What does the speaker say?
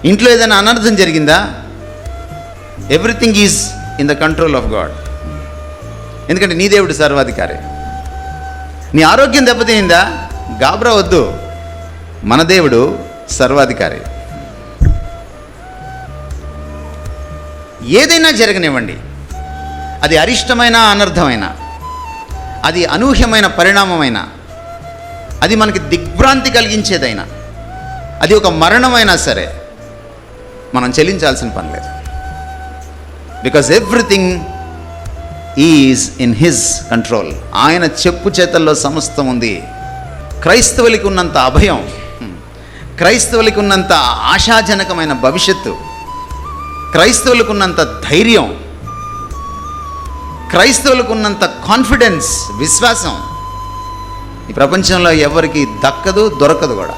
ఇంట్లో ఏదైనా అనర్థం జరిగిందా? Everything is in the control of God. ఎందుకంటే నీ దేవుడు సర్వాధికారి. నీ ఆరోగ్యం దెబ్బతిందా? గాబరా వద్దు, మన దేవుడు సర్వాధికారి. ఏదైనా జరగనివ్వండి, అది అరిష్టమైన అనర్థమైన, అది అనూహ్యమైన పరిణామమైన, అది మనకి దిగ్భ్రాంతి కలిగించేదైనా, అది ఒక మరణమైనా సరే మనం చెల్లించాల్సిన పని లేదు. Because everything is in his control. ఆయన చెప్పు చేతల్లో సమస్తం ఉంది. క్రైస్తవులకి ఉన్నంత అభయం, క్రైస్తవులకి ఉన్నంత ఆశాజనకమైన భవిష్యత్తు, క్రైస్తవులకు ఉన్నంత ధైర్యం, క్రైస్తవులకు ఉన్నంత కాన్ఫిడెన్స్, విశ్వాసం ఈ ప్రపంచంలో ఎవరికి దక్కదు, దొరకదు కూడా.